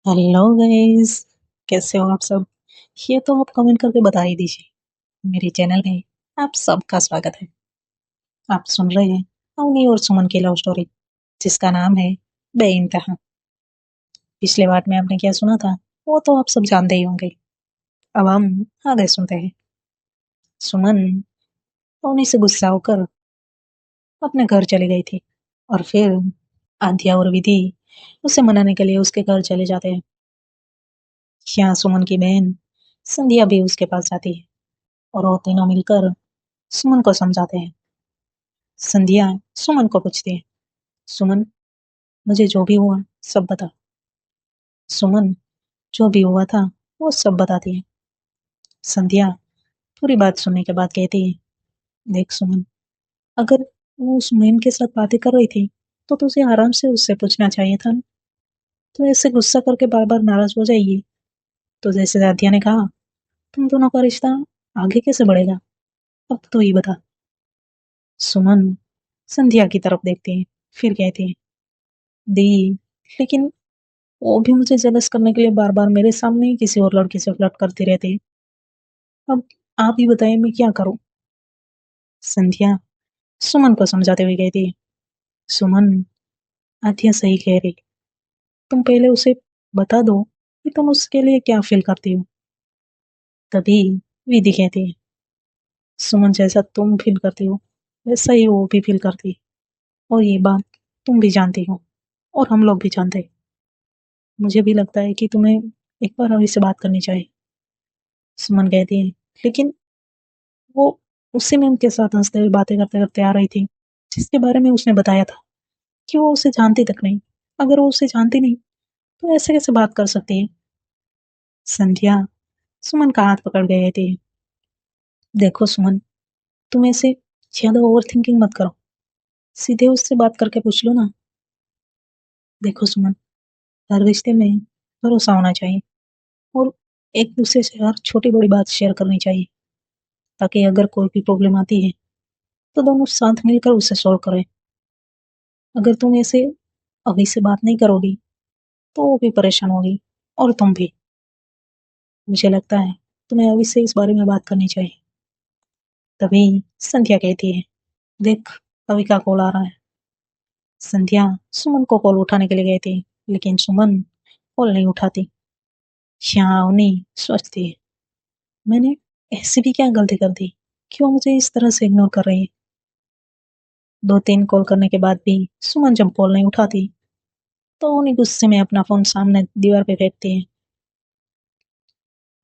Hello guys. कैसे हो आप सब? ये तो आप कमेंट करके बता ही दीजिए। मेरे चैनल में आप सबका स्वागत है। आप सुन रहे हैं अवनी और सुमन की लव स्टोरी, जिसका नाम है बेइंतहा। पिछले पार्ट में आपने क्या सुना था वो तो आप सब जानते ही होंगे। अब हम आगे सुनते हैं। सुमन अवनी से गुस्सा होकर अपने घर चली गई थी, और फिर आद्या और विधि उसे मनाने के लिए उसके घर चले जाते हैं। यहाँ सुमन की बहन संध्या भी उसके पास जाती है, और वो तीनों मिलकर सुमन को समझाते हैं। संध्या सुमन को पूछती है, सुमन, मुझे जो भी हुआ सब बता। सुमन जो भी हुआ था वो सब बताती है। संध्या पूरी बात सुनने के बाद कहती है, देख सुमन, अगर वो उस मैन के साथ बातें कर रही थी तो तुझे आराम से उससे पूछना चाहिए था ना। तो ऐसे गुस्सा करके बार बार नाराज हो जाएगी तो जैसे दादिया ने कहा, तुम दोनों का रिश्ता आगे कैसे बढ़ेगा? अब तो ये बता। सुमन संध्या की तरफ देखती है, फिर कहती है, दी, लेकिन वो भी मुझे जेलस करने के लिए बार बार मेरे सामने ही किसी और लड़की से फ्लर्ट करती रहती है। अब आप ही बताइए मैं क्या करूं? संध्या सुमन को समझाते हुए कहती है, सुमन, आध्या सही कह रही, तुम पहले उसे बता दो कि तुम उसके लिए क्या फील करती हो। तभी विधि कहती है, सुमन, जैसा तुम फील करती हो वैसा ही वो भी फील करती है, और ये बात तुम भी जानती हो और हम लोग भी जानते हैं। मुझे भी लगता है कि तुम्हें एक बार अभी से बात करनी चाहिए। सुमन कहती है, लेकिन वो उसी में उनके साथ हंसते हुए बातें करते करते आ रही थी, जिसके बारे में उसने बताया था कि वो उसे जानती तक नहीं। अगर वो उसे जानती नहीं तो ऐसे कैसे बात कर सकती है? संध्या सुमन का हाथ पकड़ गए थे। देखो सुमन, तुम ऐसे ज्यादा ओवर थिंकिंग मत करो, सीधे उससे बात करके पूछ लो ना। देखो सुमन, हर रिश्ते में भरोसा होना चाहिए, और एक दूसरे से हर छोटी बड़ी बात शेयर करनी चाहिए, ताकि अगर कोई भी प्रॉब्लम आती है तो दोनों साथ मिलकर उसे सॉल्व करें। अगर तुम ऐसे अभी से बात नहीं करोगी तो वो भी परेशान होगी, और तुम भी। मुझे लगता है तुम्हें अभी से इस बारे में बात करनी चाहिए। तभी संध्या कहती है, देख, अभी का कॉल आ रहा है। संध्या सुमन को कॉल उठाने के लिए गई थी, लेकिन सुमन कॉल नहीं उठाती। यहाँ उन्हीं सोचती है, मैंने ऐसी भी क्या गलती कर दी, क्यों मुझे इस तरह से इग्नोर कर रही है? दो तीन कॉल करने के बाद भी सुमन जब कॉल नहीं उठाती तो उन्हीं गुस्से में अपना फोन सामने दीवार पे फेंकती है,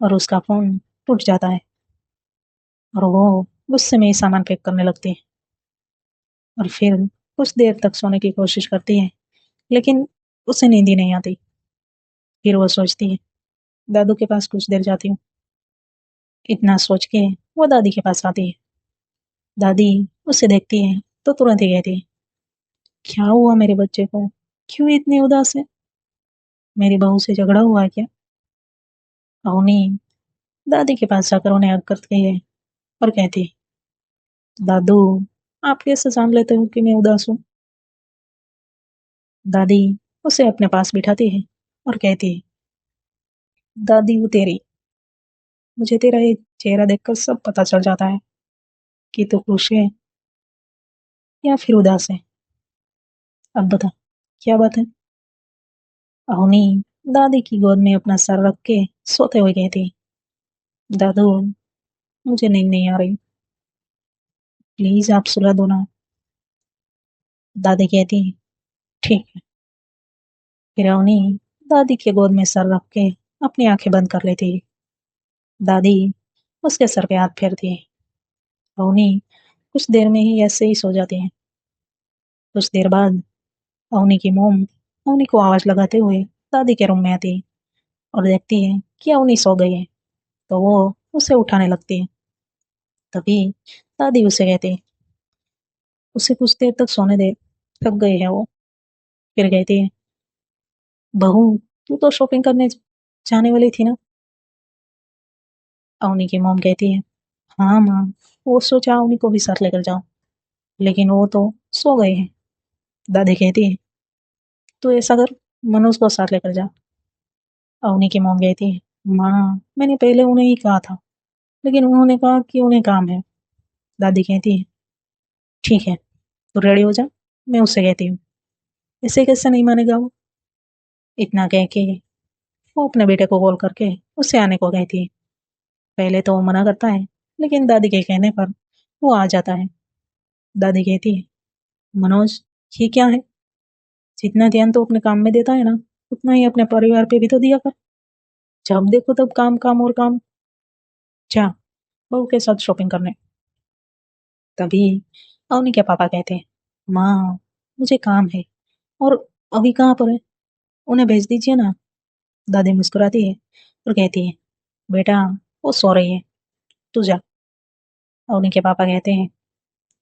और उसका फोन टूट जाता है, और वो गुस्से में ही सामान पैक करने लगती है। और फिर कुछ देर तक सोने की कोशिश करती है, लेकिन उसे नींद ही नहीं आती। फिर वो सोचती है, दादू के पास कुछ देर जाती हूँ। इतना सोच के वो दादी के पास आती है। दादी उसे देखती है तो तुरंत ही कहती है, क्या हुआ मेरे बच्चे को, क्यों इतनी उदास है? मेरी बहू से झगड़ा हुआ है क्या? अवनी दादी के पास जाकर उन्हें हग करती है और कहती है, दादू, आप कैसे जान लेते हो कि मैं उदास हूँ? दादी उसे अपने पास बिठाती है और कहती है, दादी वो तेरी, मुझे तेरा ये चेहरा देखकर सब पता चल जाता है कि तू खुश है या फिर उदास है। अब बता, क्या बात है? अवनी दादी की गोद में अपना सर रख के सोते हुए कहती, दादू, मुझे नींद नहीं आ रही, प्लीज आप सुला दो ना। दादी कहती, ठीक है। फिर अवनी दादी के गोद में सर रख के अपनी आंखें बंद कर लेती। दादी उसके सर पे हाथ फेरती है। अवनी कुछ देर में ही ऐसे ही सो जाती है। कुछ देर बाद अवनी की मोम अवनी को आवाज लगाते हुए दादी के रूम में आती है और देखती है कि अवनी सो गई है, तो वो उसे उठाने लगती है। तभी दादी उसे कहती है, उसे कुछ देर तक सोने दे, थक गई है वो। फिर कहती है, बहू, तू तो शॉपिंग करने जाने वाली थी ना? अवनी की मोम कहती है, हाँ माँ, वो सोचा अवनी को भी साथ लेकर जाऊं, लेकिन वो तो सो गए हैं। दादी कहती है, तो ऐसा कर, मनोज को साथ लेकर जा। अवनी की मॉम कहती है, माँ मैंने पहले उन्हें ही कहा था, लेकिन उन्होंने कहा कि उन्हें काम है। दादी कहती है, ठीक है तो रेडी हो जा, मैं उससे कहती हूँ। इसे कैसे नहीं मानेगा वो? इतना कह के वो अपने बेटे को कॉल करके उससे आने को कहती है। पहले तो वो मना करता है, लेकिन दादी के कहने पर वो आ जाता है। दादी कहती है, मनोज ये क्या है? जितना ध्यान तो अपने काम में देता है ना, उतना ही अपने परिवार पे भी तो दिया कर। जब देखो तब काम काम और काम। जा बहू के साथ शॉपिंग करने। तभी अवनी के पापा कहते हैं, माँ मुझे काम है, और अभी कहाँ पर है, उन्हें भेज दीजिए ना। दादी मुस्कुराती है और कहती है, बेटा वो सो रही है, तू जा। अवनी के पापा कहते हैं,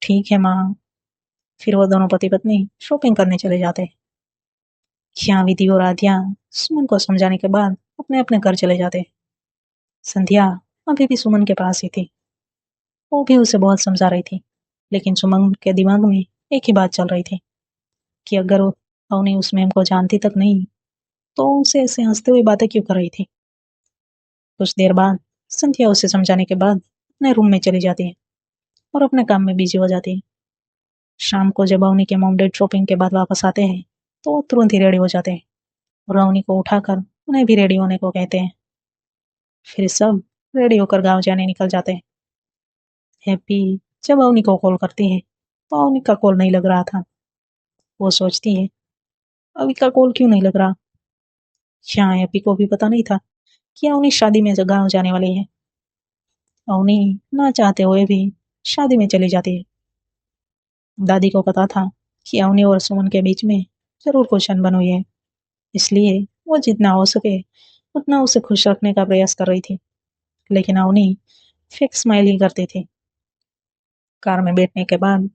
ठीक है माँ। फिर वो दोनों पति पत्नी शॉपिंग करने चले जाते हैं। यहाँ विधि और आद्या सुमन को समझाने के बाद अपने अपने घर चले जाते हैं। संध्या अभी भी सुमन के पास ही थी। वो भी उसे बहुत समझा रही थी, लेकिन सुमन के दिमाग में एक ही बात चल रही थी कि अगर वो अवनी उस मैम को जानती तक नहीं, तो उसे ऐसे हंसते हुए बातें क्यों कर रही थी। कुछ देर बाद संध्या उसे समझाने के बाद अपने रूम में चली जाती है और अपने काम में बिजी हो जाती है। शाम को जब अवनी के मॉम डैड शॉपिंग के बाद वापस आते हैं, तो वो तुरंत ही रेडी हो जाते हैं और अवनी को उठाकर उन्हें भी रेडी होने को कहते हैं। फिर सब रेडी होकर गाँव जाने निकल जाते हैं। हैप्पी जब अवनी को कॉल करती है, तो अवनी का कॉल नहीं लग रहा था। वो सोचती है, अवनी का कॉल क्यों नहीं लग रहा। यहाँ हैप्पी को भी पता नहीं था कि अवनी शादी में गाँव जाने वाली है। अवनी ना चाहते हुए भी शादी में चली जाती है। दादी को पता था कि अवनी और सुमन के बीच में जरूर कुछ अनबन हुई है, इसलिए वो जितना हो सके उतना उसे खुश रखने का प्रयास कर रही थी। लेकिन अवनी फेक स्माइल ही करती थी। कार में बैठने के बाद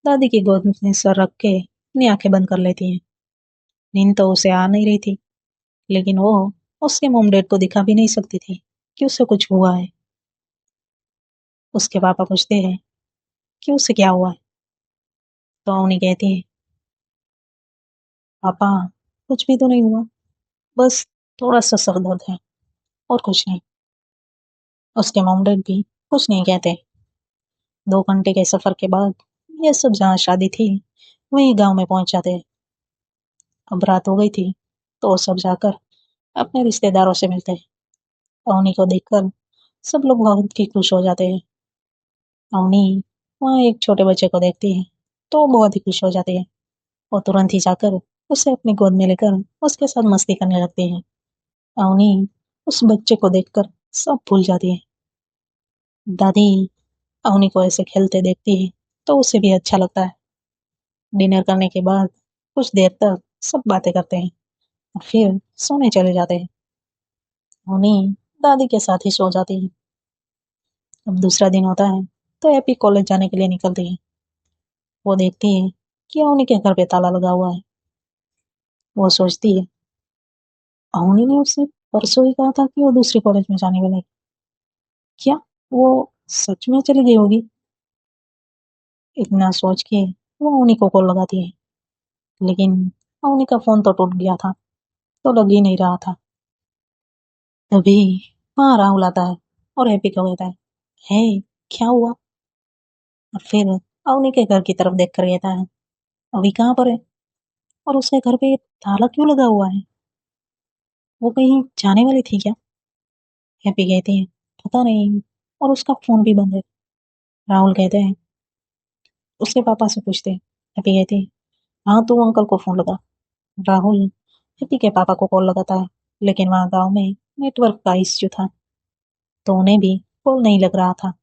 दादी की गोद में सर रख के अपनी आंखें बंद कर लेती है। नींद तो उसे आ नहीं रही थी, लेकिन वो उसके मॉम डैड को दिखा भी नहीं सकती थी कि उसे कुछ हुआ है। उसके पापा पूछते हैं कि उसे क्या हुआ है, तो अवनी कहती है, पापा कुछ भी तो नहीं हुआ, बस थोड़ा सा सर दर्द है और कुछ नहीं। उसके मॉम डैड भी कुछ नहीं कहते। 2 घंटे के सफर के बाद ये सब जहाँ शादी थी वही गांव में पहुंच जाते। अब रात हो गई थी, तो वो सब जाकर अपने रिश्तेदारों से मिलते हैं। अवनी को देखकर सब लोग बहुत ही खुश हो जाते हैं। अवनी वहाँ एक छोटे बच्चे को देखती है, तो वो बहुत ही खुश हो जाती है। वो तुरंत ही जाकर उसे अपनी गोद में लेकर उसके साथ मस्ती करने लगती है। अवनी उस बच्चे को देखकर सब भूल जाती है। दादी अवनी को ऐसे खेलते देखती है, तो उसे भी अच्छा लगता है। डिनर करने के बाद कुछ देर तक सब बातें करते हैं और फिर सोने चले जाते हैं। अवनी दादी के साथ ही सो जाती है। अब दूसरा दिन होता है, तो एपी कॉलेज जाने के लिए निकलती है। वो देखती है कि अवनी के घर पे ताला लगा हुआ है। वो सोचती है, अवनी ने उससे परसों ही कहा था कि वो दूसरे कॉलेज में जाने वाला है। क्या वो सच में चली गई होगी? इतना सोच के वो अवनी को कॉल लगाती है, लेकिन अवनी का फोन तो टूट गया था, तो लग ही नहीं रहा था। तभी वहाँ राहुल आता है और हैप्पी को कहता है, हे क्या हुआ? और फिर अवनी के घर की तरफ देख कर कहता है, अभी कहाँ पर है, और उसके घर पे ताला क्यों लगा हुआ है? वो कहीं जाने वाली थी क्या? हैप्पी कहती है, पता नहीं, और उसका फोन भी बंद है। राहुल कहते हैं, उसके पापा से पूछते हैं। हैप्पी कहती है, हाँ तू अंकल को फोन लगा। राहुल हैप्पी के पापा को कॉल लगाता है, लेकिन वहाँ गांव में नेटवर्क का इश्यू था, तो उन्हें भी कॉल नहीं लग रहा था।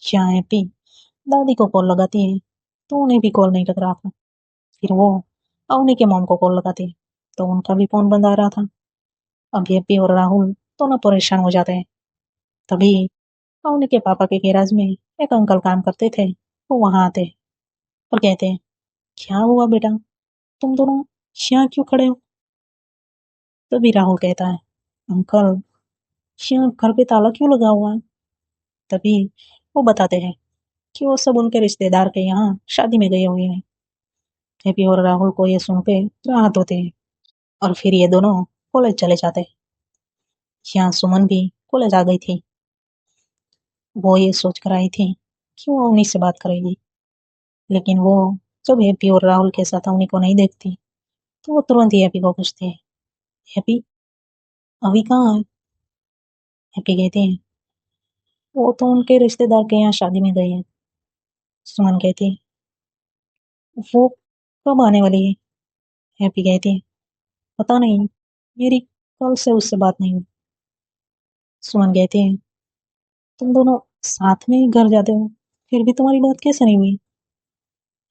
यहाँ हैप्पी दादी को कॉल लगाती है, तो उन्हें भी कॉल नहीं लग रहा था। फिर वो अवनी के मॉम को कॉल लगाती है, तो उनका भी फोन बंद आ रहा था। अब हैप्पी और राहुल दोनों परेशान हो जाते हैं। तभी अवनी के पापा के गैराज में एक अंकल काम करते थे, वो वहां आते हैं और कहते हैं, क्या हुआ बेटा, तुम दोनों यहाँ क्यों खड़े हो? तभी राहुल कहता है, अंकल यहाँ घर पे ताला क्यों लगा हुआ है? तभी वो बताते हैं कि वो सब उनके रिश्तेदार के यहाँ शादी में गए हुए हैं। हैप्पी और राहुल को ये सुन के राहत होती है और फिर ये दोनों कॉलेज चले जाते हैं। यहाँ सुमन भी कॉलेज आ गई थी। वो ये सोच कर आई थी कि वो अवनी से बात करेगी, लेकिन वो जब हैप्पी और राहुल के साथ अवनी को नहीं देखती तो वो तुरंत ही हैप्पी को पूछती है, हैप्पी, अभी कहाँ है? हैप्पी कहती है, वो तो उनके रिश्तेदार के यहाँ शादी में गई है। सुमन कहती है, वो कब आने वाली है? हैप्पी कहती है, पता नहीं, मेरी कल से उससे बात नहीं हुई। सुमन कहती है, तुम दोनों साथ में ही घर जाते हो, फिर भी तुम्हारी बात कैसे नहीं हुई?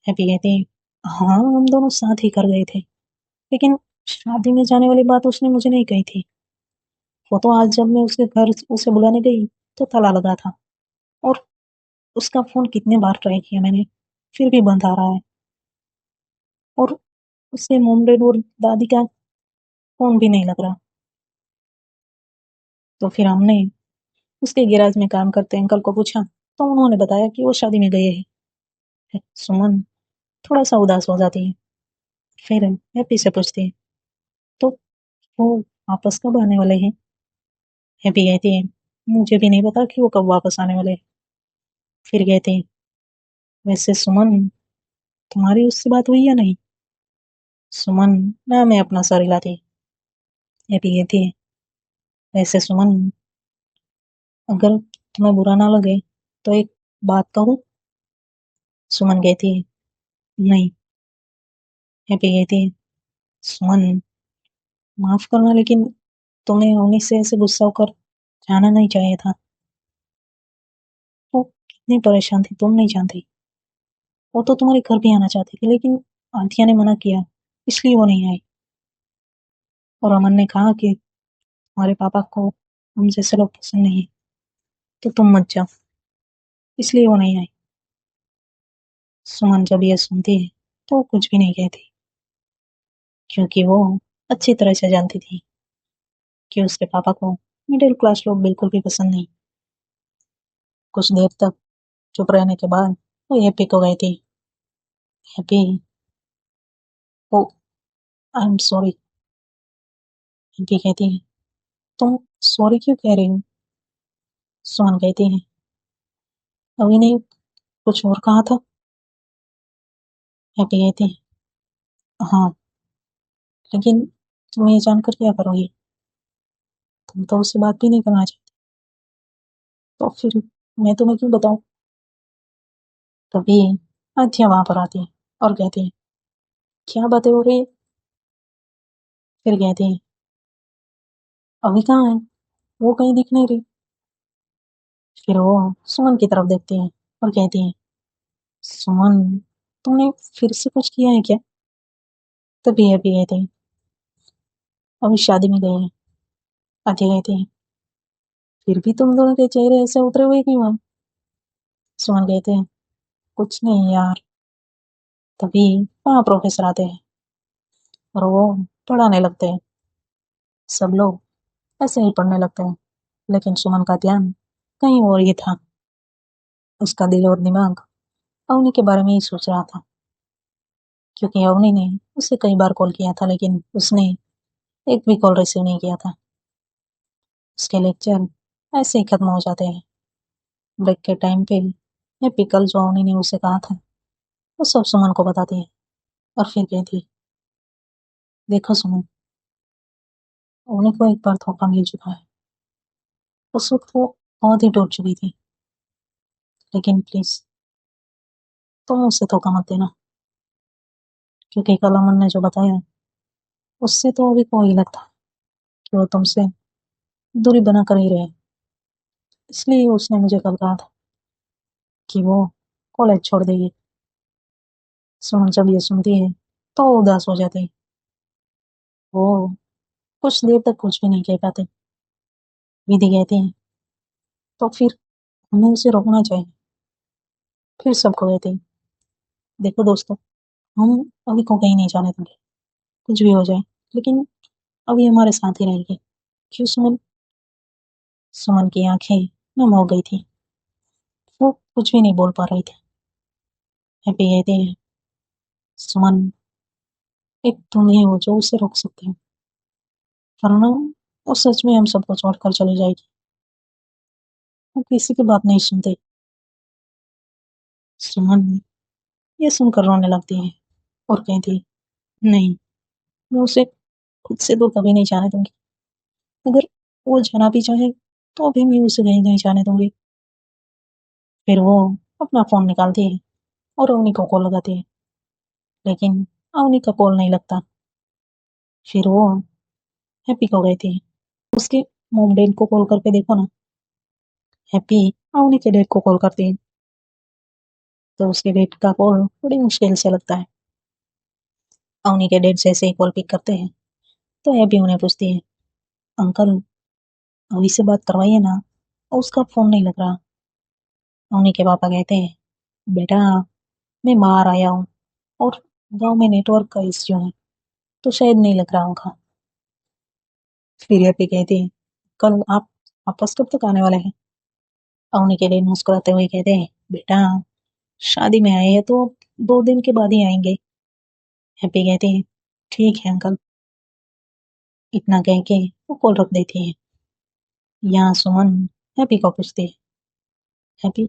हैप्पी कहती है, हाँ, हम दोनों साथ ही घर गए थे, लेकिन शादी में जाने वाली बात उसने मुझे नहीं कही थी। वो तो आज जब मैं उसके घर उसे बुलाने गई तो ताला लगा था, और उसका फोन कितने बार ट्राई किया मैंने, फिर भी बंद आ रहा है, और उसके मोम डैड और दादी का फोन भी नहीं लग रहा। तो फिर हमने उसके गैराज में काम करते अंकल को पूछा, तो उन्होंने बताया कि वो शादी में गए हैं। सुमन थोड़ा सा उदास हो जाती है, फिर हैप्पी से पूछती है, तो वो वापस कब आने वाले हैं? हैप्पी कहती है, मुझे भी नहीं पता कि वो कब वापस आने वाले हैं। फिर कहती है, वैसे सुमन, तुम्हारी उससे बात हुई या नहीं? सुमन ना मैं अपना सर हिलाती। हैप्पी कहती है, वैसे सुमन, अगर तुम्हें बुरा ना लगे तो एक बात कहूँ? सुमन कहती है, नहीं। हैप्पी कहती है, सुमन, माफ करना, लेकिन तुम्हें अवनी से ऐसे गुस्सा होकर जाना नहीं चाहिए था। वो कितनी परेशान थी तुम नहीं जानती। वो तो तुम्हारे घर भी आना चाहती थी, लेकिन आंटिया ने मना किया, इसलिए वो नहीं आई। और अमन ने कहा कि तुम्हारे पापा को हम जैसे लोग पसंद नहीं है, तो तुम मत जाओ, इसलिए वो नहीं आई। सुमन जब ये सुनती है तो वो कुछ भी नहीं कहती, क्योंकि वो अच्छी तरह से जानती थी कि उसके पापा को मिडिल क्लास लोग बिल्कुल भी पसंद नहीं। कुछ देर तक चुप रहने के बाद वो हैप्पी को कहती, happy, oh, I am sorry. Happy कहती है, तुम सॉरी क्यों कह रही हो? सुमन कहती है, अभी नहीं, कुछ और कहा था। हैप्पी कहती है, हाँ, लेकिन तुम ये जानकर क्या करोगी? तुम तो उससे बात भी नहीं करना चाहती, तो फिर मैं तुम्हें क्यों बताऊं? तभी आध्या वहां पर आती है और कहती है, क्या बातें हो रही है? फिर कहती है, अभी कहाँ है? वो कहीं दिख नहीं रही। फिर वो सुमन की तरफ देखती है और कहती है, सुमन, तुमने फिर से कुछ किया है क्या? तभी हैप्पी कहती है, अभी शादी में गए हैं। आध्या कहती है, फिर भी तुम दोनों के चेहरे ऐसे उतरे हुए क्यों हैं? सुमन कहते हैं, कुछ नहीं यार। तभी वहाँ प्रोफेसर आते हैं और वो पढ़ाने लगते हैं। सब लोग ऐसे ही पढ़ने लगते हैं, लेकिन सुमन का ध्यान कहीं और ही था। उसका दिल और दिमाग अवनी के बारे में ही सोच रहा था, क्योंकि अवनी ने उसे कई बार कॉल किया था, लेकिन उसने एक भी कॉल रिसीव नहीं किया था। उसके लेक्चर ऐसे ही खत्म हो जाते हैं। ब्रेक के टाइम पे हैप्पी कल जो अवनी ने उसे कहा था वो सब सुमन को बताती है, और फिर कहती है, देखो सुमन, अवनी को एक बार धोखा मिल चुका है। उस वक्त वो बहुत ही टूट चुकी थी, लेकिन प्लीज तुम उसे धोखा मत देना, क्योंकि कल अमन ने जो बताया उससे तो अभी को ही लगता कि वो तुमसे दूरी बना कर ही रहे। इसलिए उसने मुझे कल कहा था कि वो कॉलेज छोड़ देगी। सुमन जब ये सुनती है तो वो उदास हो जाती है। वो कुछ देर तक कुछ भी नहीं कह पाते। विधि कहती है, तो फिर हमें उसे रोकना चाहिए। फिर सबको कहती है, देखो दोस्तों, हम अभी को कहीं नहीं जाने देंगे, कुछ भी हो जाए, लेकिन अभी हमारे साथ ही रहेगी। क्यों सुमन? सुमन की आंखें नम हो गई थी, वो कुछ भी नहीं बोल पा रही थी। हैप्पी कहती है, सुमन, एक तुम ही हो जो उसे रोक सकते हो, वरना और सच में हम सबको छोड़कर चली जाएगी। वो किसी की बात नहीं सुनते। सुमन ये सुनकर रोने लगती है और कहती, नहीं, मैं उसे खुद से तो कभी नहीं जाने दूंगी। अगर वो जाना भी चाहे तो भी मैं उसे कहीं नहीं जाने दूंगी। फिर वो अपना फोन निकालती है और अवनी को कॉल लगाती है, लेकिन अवनी का कॉल नहीं लगता। फिर वो हैप्पी को कहती है, उसके मोम डैड को कॉल करके देखो ना। हैप्पी अवनी के डैड को कॉल करती है, तो उसके डैड का कॉल बड़ी मुश्किल से लगता है। अवनी के डैड जैसे ही कॉल पिक करते हैं तो हैप्पी उन्हें पूछती है, अंकल अभी से बात करवाइए ना, और उसका फोन नहीं लग रहा। अवनी के पापा कहते हैं, बेटा मैं बाहर आया हूँ और गांव में नेटवर्क का इश्यू है, तो शायद नहीं लग रहा होगा। फिर हैप्पी कहती है, कल आप वापस कब तक आने वाले हैं? अवनी के डैड मुस्कुराते हुए कहते हैं, बेटा शादी में आए हैं तो 2 दिन के बाद ही आएंगे। हैप्पी कहती है, ठीक है अंकल। इतना कह के वो कॉल रख देती है। यहाँ सुमन हैप्पी को पूछती है, हैप्पी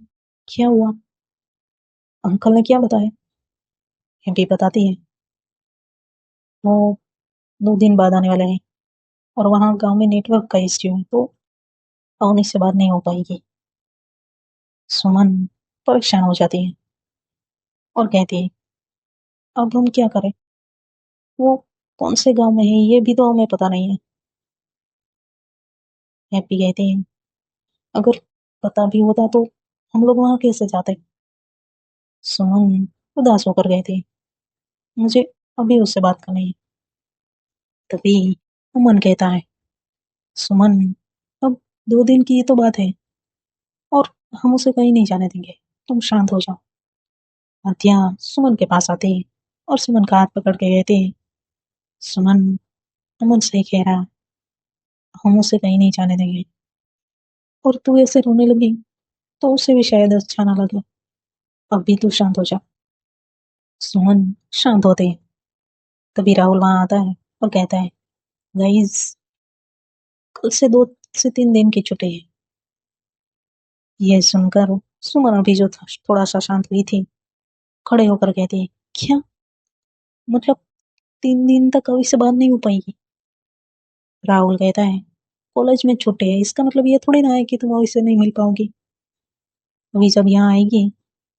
क्या हुआ, अंकल ने क्या बताया? हैप्पी बताती है, वो 2 दिन बाद आने वाले हैं और वहाँ गांव में नेटवर्क का इश्यू है, तो अवनी से बात नहीं हो पाएगी। सुमन परेशान हो जाती है और कहती है, अब हम क्या करें, वो कौन से गांव में है ये भी तो हमें पता नहीं है। हैप्पी कहती है, अगर पता भी होता तो हम लोग वहाँ कैसे जाते? सुमन उदास होकर कहती है, मुझे अभी उससे बात करनी है। तभी अमन कहता है, सुमन अब 2 दिन की ही तो बात है और हम उसे कहीं नहीं जाने देंगे, तुम शांत हो जाओ। आद्या सुमन के पास आती है और सुमन का हाथ पकड़ के कहती है, सुमन अमन सही कह रहा है, हम उसे कहीं नहीं जाने देंगे। और तू ऐसे रोने लगी तो उसे भी शायद अच्छा ना लगे। अभी तू शांत हो जा। सुमन शांत होते है। तभी राहुल वहां आता है और कहता है, गाइस कल से 2 से 3 दिन की छुट्टी है। यह सुनकर सुमन अभी जो थोड़ा सा शांत हुई थी, खड़े होकर कहती है, क्या मतलब 3 दिन तक कभी से बात नहीं हो पाएगी? राहुल कहता है, कॉलेज में छुट्टी है इसका मतलब ये थोड़ी ना है कि तुम इससे नहीं मिल पाओगी। अभी जब यहाँ आएगी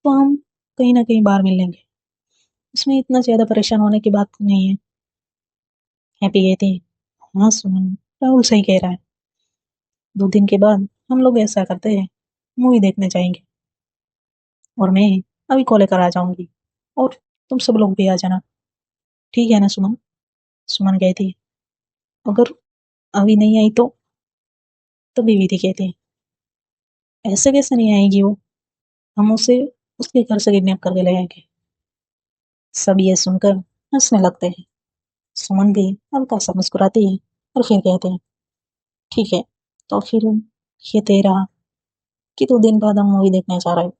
तो हम कहीं ना कहीं बाहर मिल लेंगे, उसमें इतना ज्यादा परेशान होने की बात नहीं है। हैप्पी कहती है, हाँ सुमन राहुल सही कह रहा है, 2 दिन के बाद हम लोग ऐसा करते हैं, मूवी देखने जाएंगे और मैं अभी को लेकर आ जाऊंगी और तुम सब लोग भी आ जाना, ठीक है ना सुमन? सुमन कहती है, अगर अभी नहीं आई तो? तभी विधि कहती है, ऐसे कैसे नहीं आएगी वो, हम उसे उसके घर से किडनैप करके ले आएंगे। सब ये सुनकर हंसने लगते हैं। सुमन भी हल्का सा मुस्कुराती है और फिर कहते हैं, ठीक है, तो फिर ये तय रहा कि 2 दिन बाद हम मूवी देखने जा रहे हैं।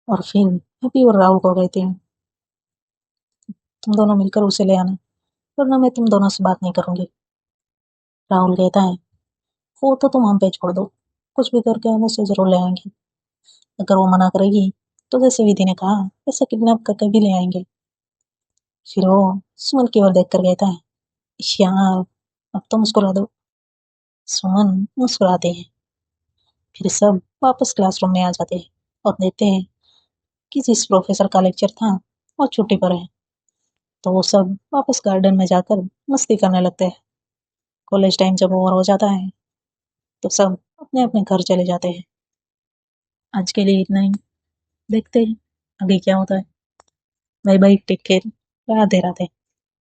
और फिर हैप्पी और राहुल को कहते हैं, तुम दोनों मिलकर उसे ले आना, वरना मैं तुम दोनों से बात नहीं करूंगी। राहुल कहता है, वो तो तुम हम पे छोड़ दो, कुछ भी करके हम उसे जरूर ले आएंगे। अगर वो मना करेगी तो जैसे विधि ने कहा वैसे किडनैप करके भी ले आएंगे। फिर वो सुमन की ओर देख कर कहता है, यार अब तो मुस्कुरा दो। सुमन मुस्कुराते हैं। फिर सब वापस क्लासरूम में आ जाते हैं और देखते हैं कि जिस प्रोफेसर का लेक्चर था वो छुट्टी पर है। तो वो सब वापस गार्डन में जाकर मस्ती करने लगते हैं। कॉलेज टाइम जब ओवर हो जाता है तो सब अपने अपने घर चले जाते हैं। आज के लिए इतना ही, देखते हैं आगे क्या होता है। Bye bye, take care, Radhe Radhe.